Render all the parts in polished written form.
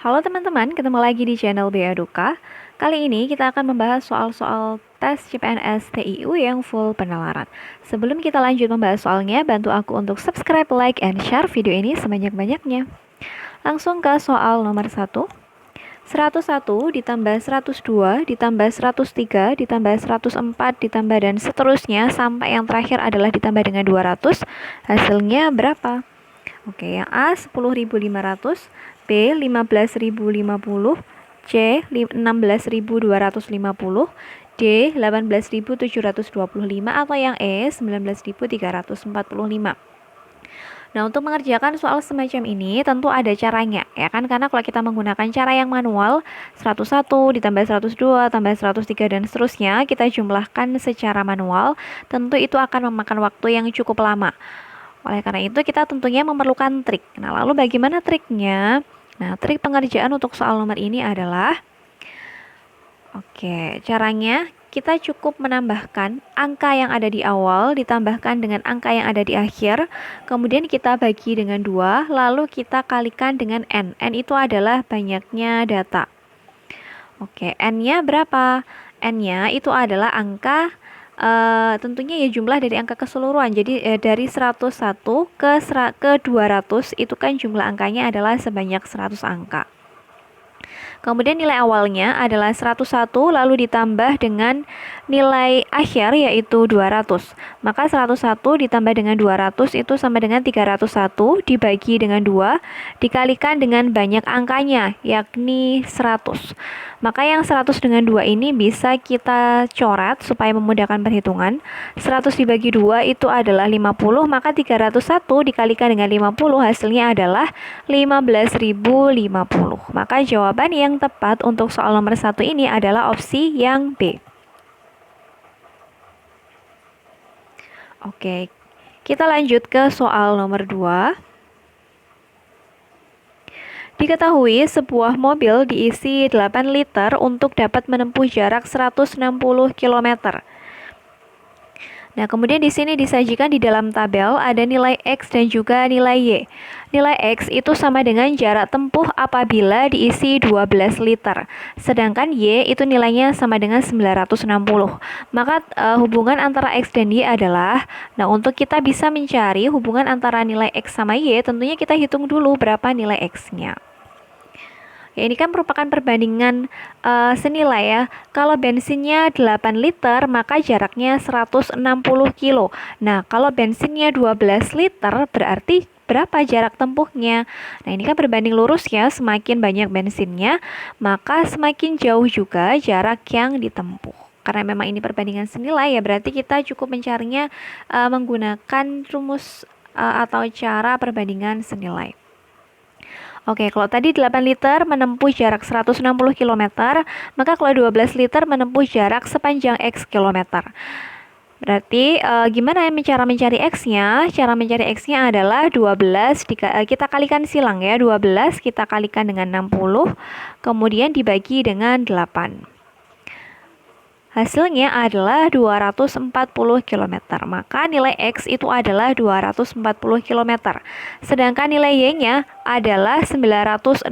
Halo teman-teman, ketemu lagi di channel Bea Eduka. Kali ini kita akan membahas soal-soal tes CPNS TIU yang full penalaran. Sebelum kita lanjut membahas soalnya, bantu aku untuk subscribe, like, and share video ini sebanyak-banyaknya. Langsung ke soal nomor 1. 101 ditambah 102 ditambah 103 ditambah 104 ditambah dan seterusnya sampai yang terakhir adalah ditambah dengan 200. Hasilnya berapa? Oke, yang A 10.500, B 15.050, C 16.250, D 18.725 atau yang E 19.345. Nah, untuk mengerjakan soal semacam ini tentu ada caranya, ya kan? Karena kalau kita menggunakan cara yang manual, 101 ditambah 102 tambah 103 dan seterusnya, kita jumlahkan secara manual, tentu itu akan memakan waktu yang cukup lama. Oleh karena itu, kita tentunya memerlukan trik. Nah, lalu bagaimana triknya? Nah, trik pengerjaan untuk soal nomor ini adalah, caranya kita cukup menambahkan angka yang ada di awal ditambahkan dengan angka yang ada di akhir, kemudian kita bagi dengan 2, lalu kita kalikan dengan N. N itu adalah banyaknya data. N-nya berapa? N-nya itu adalah angka tentunya ya jumlah dari angka keseluruhan. Jadi dari 101 ke 200 itu kan jumlah angkanya adalah sebanyak 100 angka. Kemudian nilai awalnya adalah 101 lalu ditambah dengan nilai akhir yaitu 200. Maka 101 ditambah dengan 200 itu sama dengan 301 dibagi dengan 2 dikalikan dengan banyak angkanya yakni 100. Maka yang 100 dengan 2 ini bisa kita coret supaya memudahkan perhitungan. 100 dibagi 2 itu adalah 50, maka 301 dikalikan dengan 50 hasilnya adalah 15.050. Maka jawaban yang tepat untuk soal nomor 1 ini adalah opsi yang B. Oke, kita lanjut ke soal nomor 2. Diketahui sebuah mobil diisi 8 liter untuk dapat menempuh jarak 160 km. Nah, kemudian di sini disajikan di dalam tabel ada nilai X dan juga nilai Y. Nilai X itu sama dengan jarak tempuh apabila diisi 12 liter. Sedangkan Y itu nilainya sama dengan 960. Maka hubungan antara X dan Y adalah, nah untuk kita bisa mencari hubungan antara nilai X sama Y, tentunya kita hitung dulu berapa nilai X-nya. Ya, ini kan merupakan perbandingan senilai ya. Kalau bensinnya 8 liter, maka jaraknya 160 kilo. Nah, kalau bensinnya 12 liter, berarti berapa jarak tempuhnya? Nah, ini kan berbanding lurus ya. Semakin banyak bensinnya, maka semakin jauh juga jarak yang ditempuh. Karena memang ini perbandingan senilai ya, berarti kita cukup mencarinya menggunakan rumus atau cara perbandingan senilai. Kalau tadi 8 liter menempuh jarak 160 km, maka kalau 12 liter menempuh jarak sepanjang X km. Berarti gimana cara mencari X-nya? Cara mencari X-nya adalah 12 kita kalikan silang ya. 12 kita kalikan dengan 60, kemudian dibagi dengan 8. Hasilnya adalah 240 km. Maka nilai X itu adalah 240 km. Sedangkan nilai Y-nya adalah 960.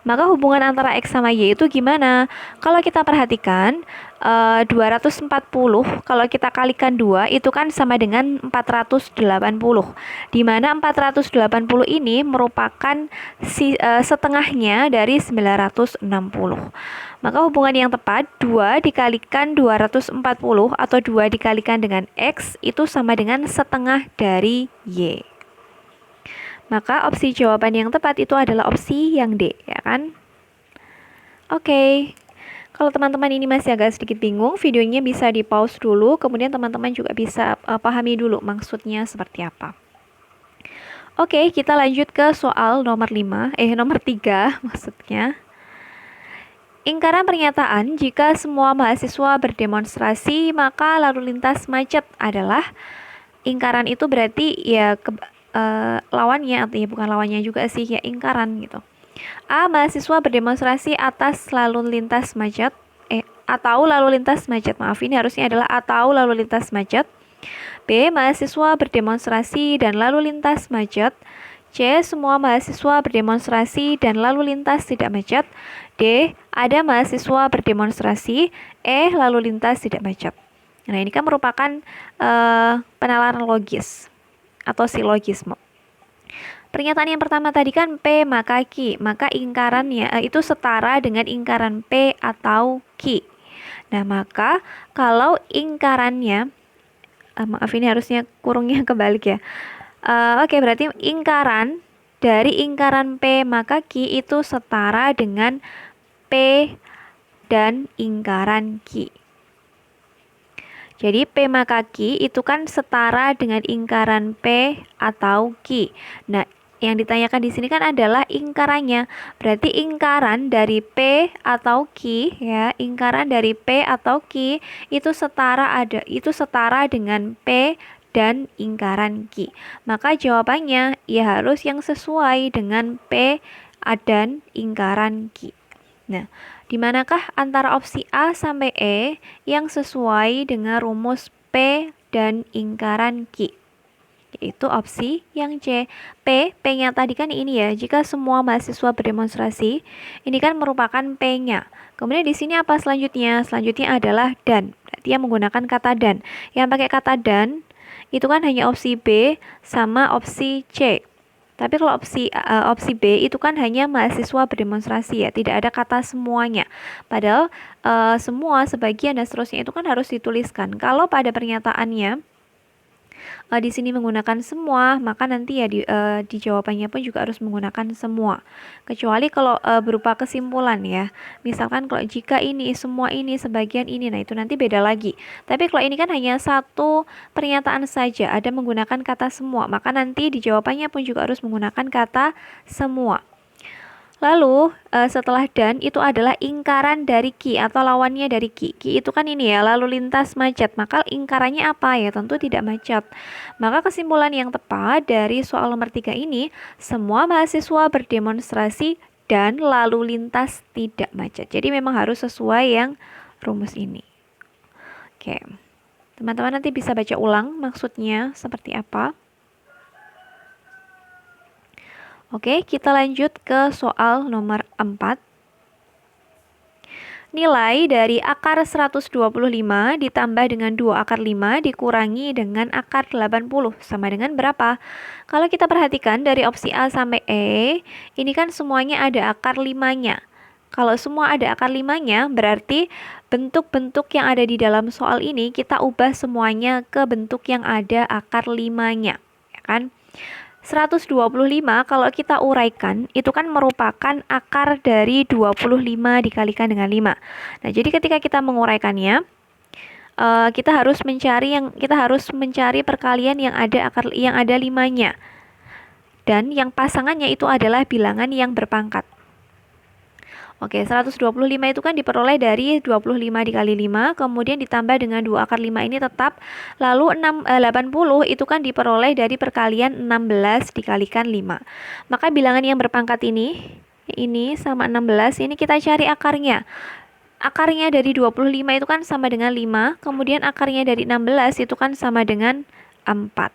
Maka hubungan antara X sama Y itu gimana? Kalau kita perhatikan 240 kalau kita kalikan 2 itu kan sama dengan 480. Di mana 480 ini merupakan setengahnya dari 960. Maka hubungan yang tepat 2 dikalikan 240 atau 2 dikalikan dengan X itu sama dengan setengah dari Y. Maka opsi jawaban yang tepat itu adalah opsi yang D, ya kan? Kalau teman-teman ini masih agak sedikit bingung, videonya bisa di pause dulu, kemudian teman-teman juga bisa pahami dulu maksudnya seperti apa. Kita lanjut ke soal nomor 3 maksudnya. Ingkaran pernyataan, jika semua mahasiswa berdemonstrasi, maka lalu lintas macet adalah, ingkaran itu berarti ya lawannya, atau ya bukan lawannya juga sih, ya ingkaran gitu. A. Mahasiswa berdemonstrasi atas lalu lintas macet, atau lalu lintas macet, maaf ini harusnya adalah atau lalu lintas macet. B. Mahasiswa berdemonstrasi dan lalu lintas macet. C. Semua mahasiswa berdemonstrasi dan lalu lintas tidak macet. D. Ada mahasiswa berdemonstrasi. E. Lalu lintas tidak macet. Nah, ini kan merupakan penalaran logis atau silogisme. Pernyataan yang pertama tadi kan P maka Q, maka ingkarannya itu setara dengan ingkaran P atau Q. Nah, maka kalau ingkarannya, maaf ini harusnya kurungnya kebalik ya. Oke, berarti ingkaran dari ingkaran P maka Q itu setara dengan P dan ingkaran Q. Jadi P maka Q itu kan setara dengan ingkaran P atau Q. Nah, yang ditanyakan di sini kan adalah ingkarannya. Berarti ingkaran dari P atau Q ya, ingkaran dari P atau Q itu setara dengan P dan ingkaran Q. Maka jawabannya ya harus yang sesuai dengan P dan ingkaran Q. Nah, di manakah antara opsi A sampai E yang sesuai dengan rumus P dan ingkaran Q? Yaitu opsi yang C. P-nya tadi kan ini ya, jika semua mahasiswa berdemonstrasi, ini kan merupakan P-nya. Kemudian di sini apa selanjutnya? Selanjutnya adalah dan. Berarti yang menggunakan kata dan. Yang pakai kata dan, itu kan hanya opsi B sama opsi C. Tapi kalau opsi B itu kan hanya mahasiswa berdemonstrasi ya, tidak ada kata semuanya. Padahal semua, sebagian dan seterusnya itu kan harus dituliskan. Kalau pada pernyataannya di sini menggunakan semua, maka nanti ya di jawabannya pun juga harus menggunakan semua. Kecuali kalau berupa kesimpulan ya. Misalkan kalau jika ini, semua ini, sebagian ini, nah itu nanti beda lagi. Tapi kalau ini kan hanya satu pernyataan saja, ada menggunakan kata semua, maka nanti di jawabannya pun juga harus menggunakan kata semua. Lalu setelah dan itu adalah ingkaran dari Q atau lawannya dari Q. Q itu kan ini ya, lalu lintas macet. Maka ingkarannya apa ya? Tentu tidak macet. Maka kesimpulan yang tepat dari soal nomor 3 ini, semua mahasiswa berdemonstrasi dan lalu lintas tidak macet. Jadi memang harus sesuai yang rumus ini. Oke. Teman-teman nanti bisa baca ulang maksudnya seperti apa. Oke, kita lanjut ke soal nomor 4. Nilai dari akar 125 ditambah dengan 2 akar 5 dikurangi dengan akar 80 sama dengan berapa? Kalau kita perhatikan dari opsi A sampai E, ini kan semuanya ada akar 5-nya. Kalau semua ada akar 5-nya, berarti bentuk-bentuk yang ada di dalam soal ini kita ubah semuanya ke bentuk yang ada akar 5-nya, ya kan? 125 kalau kita uraikan itu kan merupakan akar dari 25 dikalikan dengan 5. Nah, jadi ketika kita menguraikannya kita harus mencari perkalian yang ada 5-nya. Dan yang pasangannya itu adalah bilangan yang berpangkat. Oke, 125 itu kan diperoleh dari 25 dikali 5, kemudian ditambah dengan 2 akar 5 ini tetap. Lalu 80 itu kan diperoleh dari perkalian 16 dikalikan 5. Maka bilangan yang berpangkat ini sama 16, ini kita cari akarnya. Akarnya dari 25 itu kan sama dengan 5, kemudian akarnya dari 16 itu kan sama dengan 4.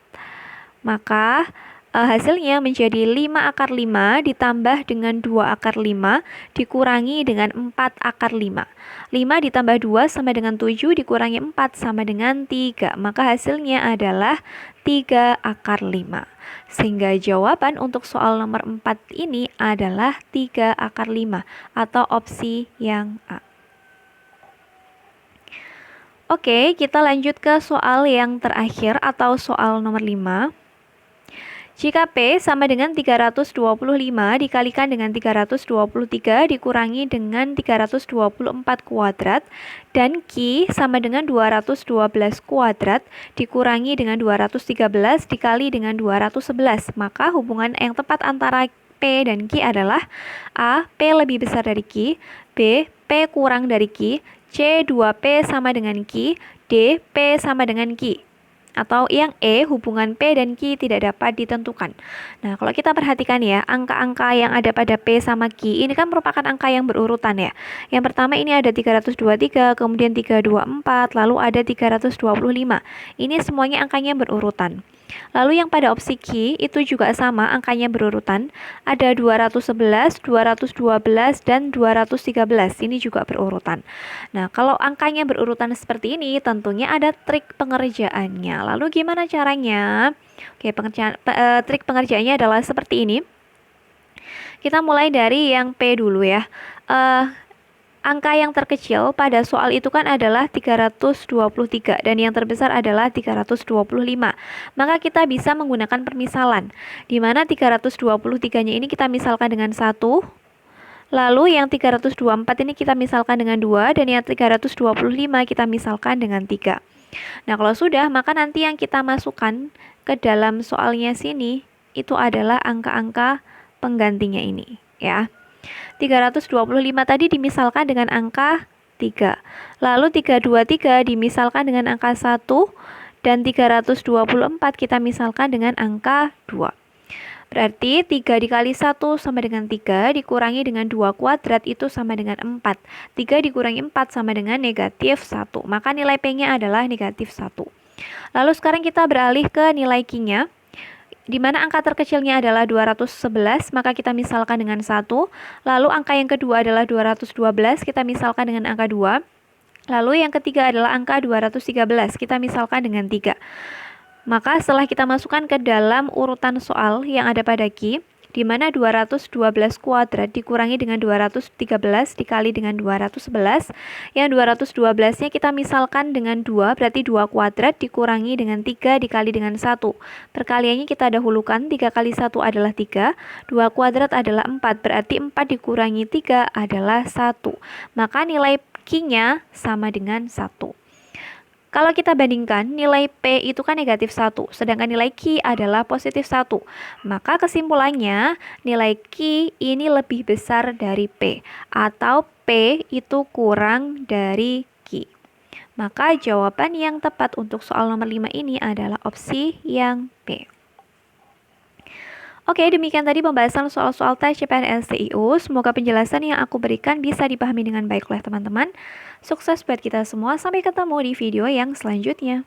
Maka hasilnya menjadi 5 akar 5 ditambah dengan 2 akar 5 dikurangi dengan 4 akar 5. 5 ditambah 2 sama dengan 7 dikurangi 4 sama dengan 3. Maka hasilnya adalah 3 akar 5. Sehingga jawaban untuk soal nomor 4 ini adalah 3 akar 5 atau opsi yang A. Oke, kita lanjut ke soal yang terakhir atau soal nomor 5. Jika P sama dengan 325 dikalikan dengan 323 dikurangi dengan 324 kuadrat dan Q sama dengan 212 kuadrat dikurangi dengan 213 dikali dengan 211, maka hubungan yang tepat antara P dan Q adalah A. P lebih besar dari Q, B. P kurang dari Q, C. 2P sama dengan Q, D. P sama dengan Q. Atau yang E, hubungan P dan Q tidak dapat ditentukan. Nah, kalau kita perhatikan ya, angka-angka yang ada pada P sama Q ini kan merupakan angka yang berurutan ya. Yang pertama ini ada 323, kemudian 324, lalu ada 325. Ini semuanya angkanya berurutan. Lalu yang pada opsi Q itu juga sama, angkanya berurutan. Ada 211, 212, dan 213. Ini juga berurutan. Nah, kalau angkanya berurutan seperti ini, tentunya ada trik pengerjaannya. Lalu gimana caranya? Oke, trik pengerjaannya adalah seperti ini. Kita mulai dari yang P dulu ya. Angka yang terkecil pada soal itu kan adalah 323 dan yang terbesar adalah 325. Maka kita bisa menggunakan permisalan, di mana 323-nya ini kita misalkan dengan 1, lalu yang 324 ini kita misalkan dengan 2, dan yang 325 kita misalkan dengan 3. Nah, kalau sudah, maka nanti yang kita masukkan ke dalam soalnya sini itu adalah angka-angka penggantinya ini, ya. 325 tadi dimisalkan dengan angka 3. Lalu 323 dimisalkan dengan angka 1 dan 324 kita misalkan dengan angka 2. Berarti 3 dikali 1 sama dengan 3 dikurangi dengan 2 kuadrat itu sama dengan 4. 3 dikurangi 4 sama dengan negatif 1. Maka nilai P-nya adalah negatif 1. Lalu sekarang kita beralih ke nilai Q-nya. Di mana angka terkecilnya adalah 211, maka kita misalkan dengan 1. Lalu angka yang kedua adalah 212, kita misalkan dengan angka 2. Lalu yang ketiga adalah angka 213, kita misalkan dengan 3. Maka setelah kita masukkan ke dalam urutan soal yang ada pada Q, di mana 212 kuadrat dikurangi dengan 213 dikali dengan 211. Yang 212-nya kita misalkan dengan 2, berarti 2 kuadrat dikurangi dengan 3 dikali dengan 1. Perkaliannya kita dahulukan, 3 kali 1 adalah 3, 2 kuadrat adalah 4, berarti 4 dikurangi 3 adalah 1. Maka nilai Q-nya sama dengan 1. Kalau kita bandingkan, nilai P itu kan negatif 1, sedangkan nilai Q adalah positif 1. Maka kesimpulannya, nilai Q ini lebih besar dari P, atau P itu kurang dari Q. Maka jawaban yang tepat untuk soal nomor 5 ini adalah opsi yang P. Oke, demikian tadi pembahasan soal-soal tes CPNS TIU. Semoga penjelasan yang aku berikan bisa dipahami dengan baik oleh teman-teman. Sukses buat kita semua. Sampai ketemu di video yang selanjutnya.